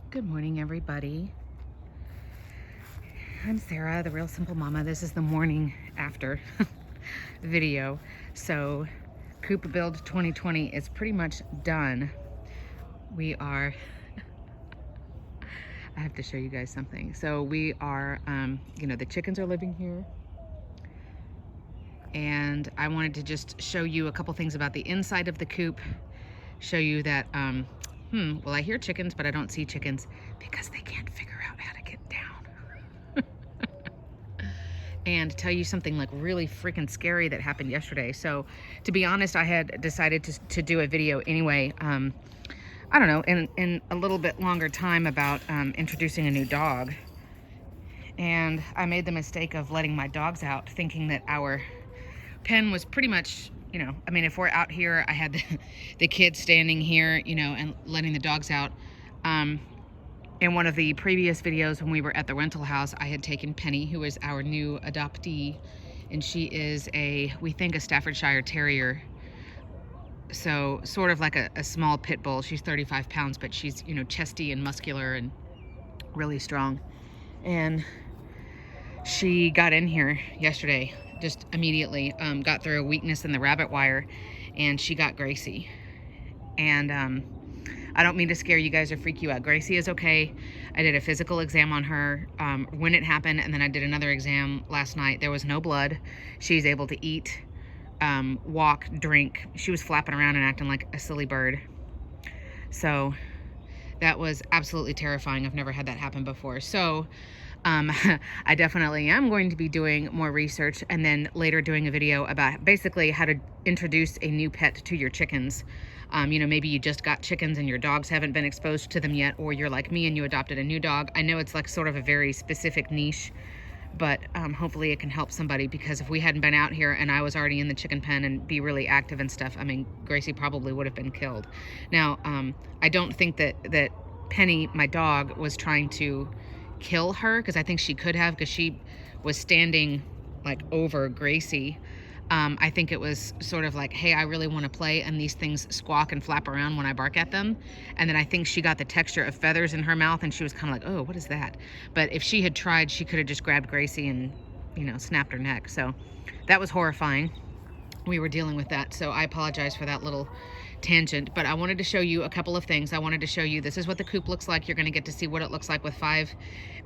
Good morning, everybody. I'm Sarah, the Real Simple Mama. This is the morning after video. So Coop Build 2020 is pretty much done. We are, I have to show you guys something. So we are, the chickens are living here. And I wanted to just show you a couple things about the inside of the coop. Show you that, well, I hear chickens, but I don't see chickens because they can't figure out how to get down. And tell you something like really freaking scary that happened yesterday. So to be honest, I had decided to do a video anyway, I don't know, in a little bit longer time about introducing a new dog. And I made the mistake of letting my dogs out, thinking that our pen was pretty much, I mean, if we're out here, I had the kids standing here, and letting the dogs out. In one of the previous videos when we were at the rental house, I had taken Penny, who is our new adoptee, and she is we think a Staffordshire Terrier. So sort of like a small pit bull. She's 35 pounds, but she's, chesty and muscular and really strong. And she got in here yesterday, just immediately, got through a weakness in the rabbit wire, and she got Gracie. And I don't mean to scare you guys or freak you out. Gracie is okay. I did a physical exam on her when it happened, and then I did another exam last night. There was no blood. She's able to eat, walk, drink. She was flapping around and acting like a silly bird. So that was absolutely terrifying. I've never had that happen before. So I definitely am going to be doing more research, and then later doing a video about basically how to introduce a new pet to your chickens. Maybe you just got chickens and your dogs haven't been exposed to them yet, or you're like me and you adopted a new dog. I know it's like sort of a very specific niche, but hopefully it can help somebody, because if we hadn't been out here and I was already in the chicken pen and be really active and stuff, I mean, Gracie probably would have been killed. Now, I don't think that Penny, my dog, was trying to kill her, because I think she could have, because she was standing like over Gracie. I think it was sort of like, hey, I really want to play, and these things squawk and flap around when I bark at them. And then I think she got the texture of feathers in her mouth, and she was kind of like, oh, what is that? But if she had tried, she could have just grabbed Gracie and, snapped her neck. So that was horrifying. We were dealing with that, so I apologize for that little tangent, but I wanted to show you a couple of things. I wanted to show you, this is what the coop looks like. You're going to get to see what it looks like with 5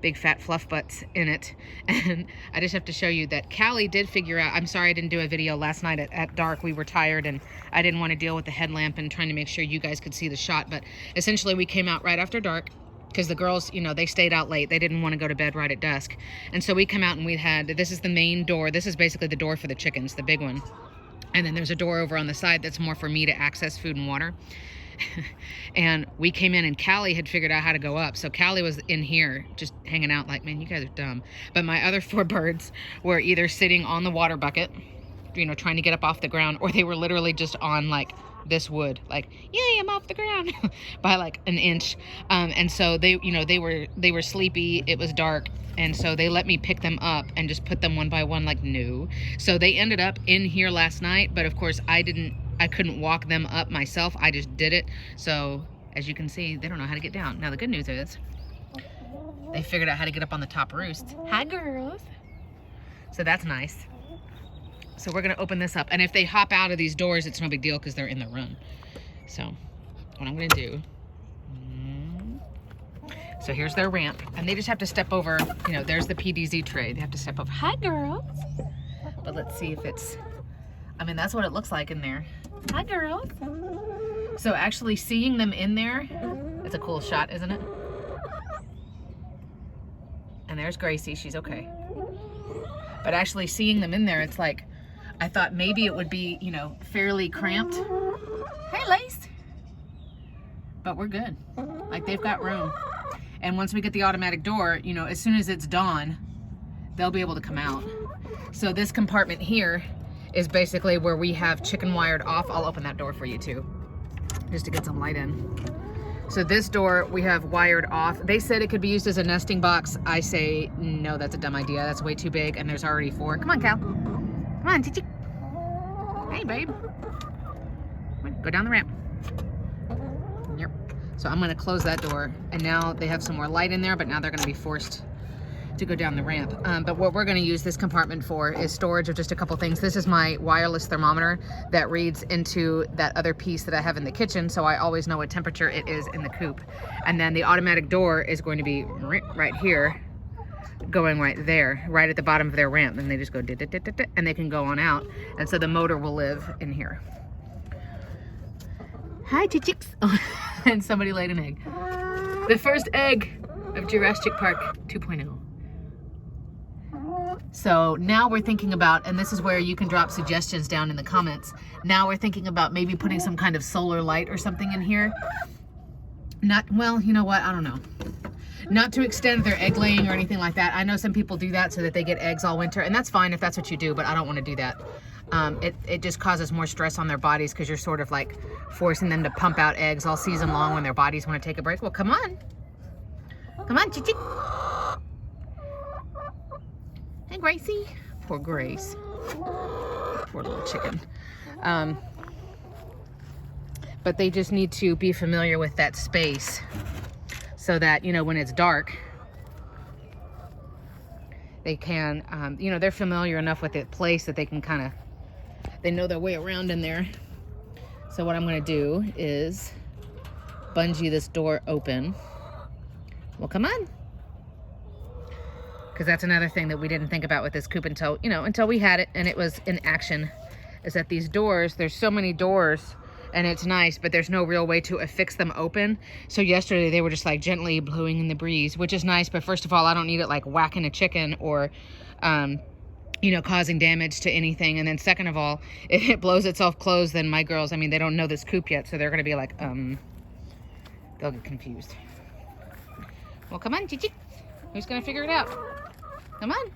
big fat fluff butts in it. And I just have to show you that Callie did figure out, I'm sorry I didn't do a video last night at dark. We were tired and I didn't want to deal with the headlamp and trying to make sure you guys could see the shot, but essentially we came out right after dark, because the girls, they stayed out late. They didn't want to go to bed right at dusk. And so we come out and this is the main door. This is basically the door for the chickens, the big one. And then there's a door over on the side that's more for me to access food and water. And we came in and Callie had figured out how to go up. So Callie was in here just hanging out like, man, you guys are dumb. But my other 4 birds were either sitting on the water bucket, trying to get up off the ground, or they were literally just on like this wood, like, yay, I'm off the ground by like an inch. And so they were sleepy. It was dark. And so they let me pick them up and just put them one by one, like, no. So they ended up in here last night, but of course I couldn't walk them up myself. I just did it. So as you can see, they don't know how to get down. Now the good news is they figured out how to get up on the top roost. Hi, girls. So that's nice. So we're gonna open this up. And if they hop out of these doors, it's no big deal because they're in the run. So what I'm gonna do, so here's their ramp, and they just have to step over, there's the PDZ tray. They have to step over. Hi, girls. But let's see if it's, I mean, that's what it looks like in there. Hi, girls. So actually seeing them in there, it's a cool shot, isn't it? And there's Gracie, she's okay. But actually seeing them in there, it's like, I thought maybe it would be, fairly cramped. Hey, Lace. But we're good. Like, they've got room. And once we get the automatic door, as soon as it's dawn, they'll be able to come out. So this compartment here is basically where we have chicken wired off. I'll open that door for you too, just to get some light in. So this door we have wired off. They said it could be used as a nesting box. I say, no, that's a dumb idea. That's way too big, and there's already 4. Come on, Cal. Come on, Chichi. Hey, babe. Come on, go down the ramp. Yep. So I'm gonna close that door, and now they have some more light in there, but now they're gonna be forced to go down the ramp. But what we're gonna use this compartment for is storage of just a couple things. This is my wireless thermometer that reads into that other piece that I have in the kitchen, so I always know what temperature it is in the coop. And then the automatic door is going to be right here, going right there, right at the bottom of their ramp, and they just go and they can go on out, and so the motor will live in here. Hi, chicks. And somebody laid an egg. The first egg of Jurassic Park 2.0. So now we're thinking about, and this is where you can drop suggestions down in the comments. Now we're thinking about maybe putting some kind of solar light or something in here. Not, well, you know what? I don't know. Not to extend their egg laying or anything like that. I know some people do that so that they get eggs all winter, and that's fine if that's what you do, but I don't want to do that. It just causes more stress on their bodies because you're sort of like forcing them to pump out eggs all season long when their bodies want to take a break. Well, come on. Come on, Chichi. Hey, Gracie. Poor Grace. Poor little chicken. But they just need to be familiar with that space so that, you know, when it's dark, they can, you know, they're familiar enough with the place that they can kind of, they know their way around in there. So what I'm going to do is bungee this door open. Well, come on. Because that's another thing that we didn't think about with this coop until, you know, until we had it and it was in action, is that these doors, there's so many doors and it's nice, but there's no real way to affix them open. So yesterday they were just like gently blowing in the breeze, which is nice. But first of all, I don't need it like whacking a chicken or, you know, causing damage to anything. And then second of all, if it blows itself closed, then my girls, I mean, they don't know this coop yet. So they're going to be like, they'll get confused. Well, come on, Chichi. Who's going to figure it out? Come on.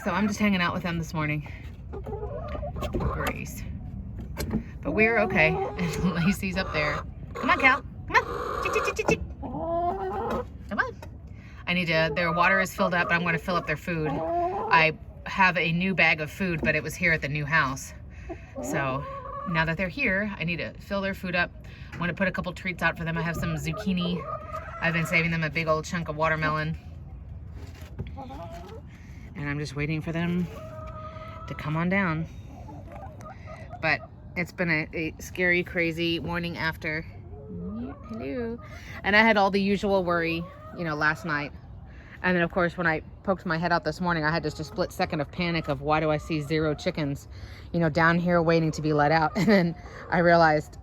So I'm just hanging out with them this morning. Grace. But we're okay. And Lacey's up there. Come on, Cal. Come on. Chick, chick, chick, chick. Come on. I need to, their water is filled up, but I'm going to fill up their food. I have a new bag of food, but it was here at the new house. So now that they're here, I need to fill their food up. I'm going to put a couple treats out for them. I have some zucchini. I've been saving them a big old chunk of watermelon. And I'm just waiting for them to come on down. But it's been a scary, crazy morning after. Hello. And I had all the usual worry, you know, last night. And then, of course, when I poked my head out this morning, I had just a split second of panic of why do I see 0 chickens, you know, down here waiting to be let out. And then I realized,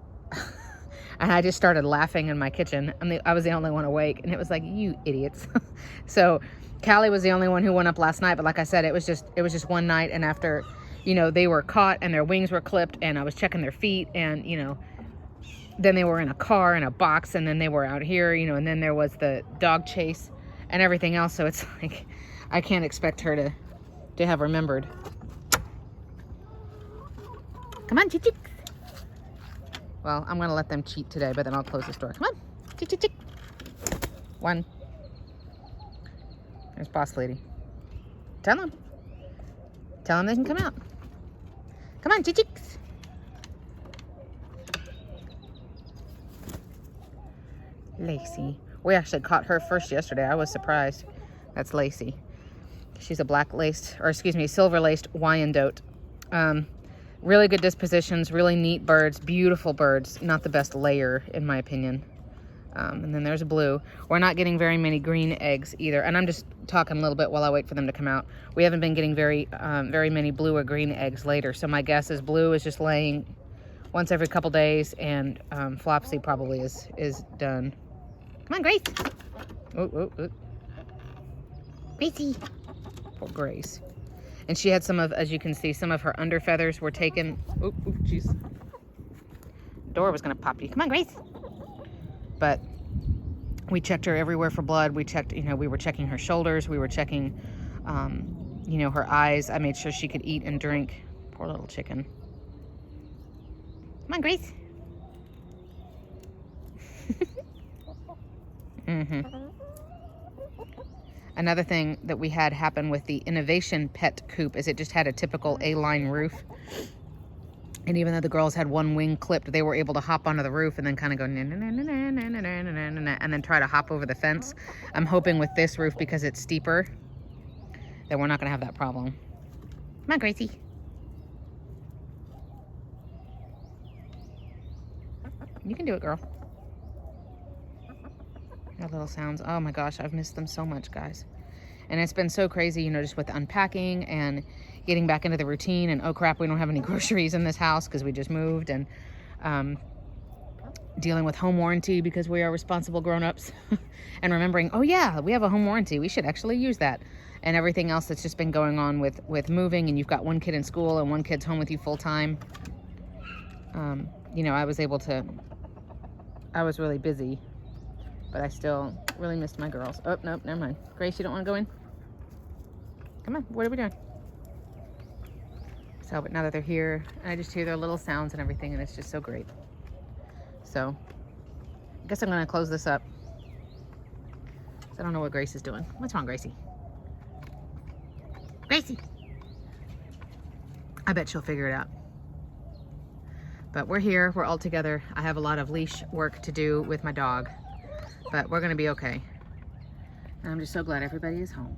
and I just started laughing in my kitchen. I was the only one awake. And it was like, you idiots. So Callie was the only one who went up last night, but like I said, it was just one night, and after, you know, they were caught and their wings were clipped, and I was checking their feet, and, you know, then they were in a car in a box, and then they were out here, you know, and then there was the dog chase and everything else. So it's like, I can't expect her to have remembered. Come on, chick. Well, I'm gonna let them cheat today, but then I'll close this door. Come on, chick. 1. There's boss lady. Tell them they can come out. Come on, chicks. Lacey. We actually caught her first yesterday. I was surprised. That's Lacey. She's a silver-laced Wyandotte. Really good dispositions, really neat birds, beautiful birds. Not the best layer, in my opinion. And then there's Blue. We're not getting very many green eggs either. And I'm just talking a little bit while I wait for them to come out. We haven't been getting very many blue or green eggs later. So my guess is Blue is just laying once every couple days, and Flopsy probably is done. Come on, Grace. Oh. Gracie. Poor Grace. And she had some of, as you can see, some of her under feathers were taken. Oh, jeez. Door was going to pop you. Come on, Grace. But we checked her everywhere for blood. We checked, you know, we were checking her shoulders. We were checking, you know, her eyes. I made sure she could eat and drink. Poor little chicken. Come on, Grace. Another thing that we had happen with the Innovation Pet Coop is it just had a typical A-line roof. And even though the girls had one wing clipped, they were able to hop onto the roof and then kind of go na, na, na, na, na, na, na, na, na, na, and then try to hop over the fence. I'm hoping with this roof, because it's steeper, that we're not going to have that problem. Come on, Gracie. You can do it, girl. That little sounds. Oh my gosh, I've missed them so much, guys. And it's been so crazy, you know, just with unpacking and getting back into the routine. And oh crap, we don't have any groceries in this house because we just moved. And dealing with home warranty because we are responsible grown-ups. And remembering, oh yeah, we have a home warranty. We should actually use that. And everything else that's just been going on with moving. And you've got one kid in school and one kid's home with you full time. You know, I was really busy. But I still really missed my girls. Oh, nope, never mind. Grace, you don't want to go in? Come on, what are we doing? So, but now that they're here, I just hear their little sounds and everything, and it's just so great. So, I guess I'm going to close this up. I don't know what Grace is doing. What's wrong, Gracie? Gracie! I bet she'll figure it out. But we're here, we're all together. I have a lot of leash work to do with my dog. But we're going to be okay. And I'm just so glad everybody is home.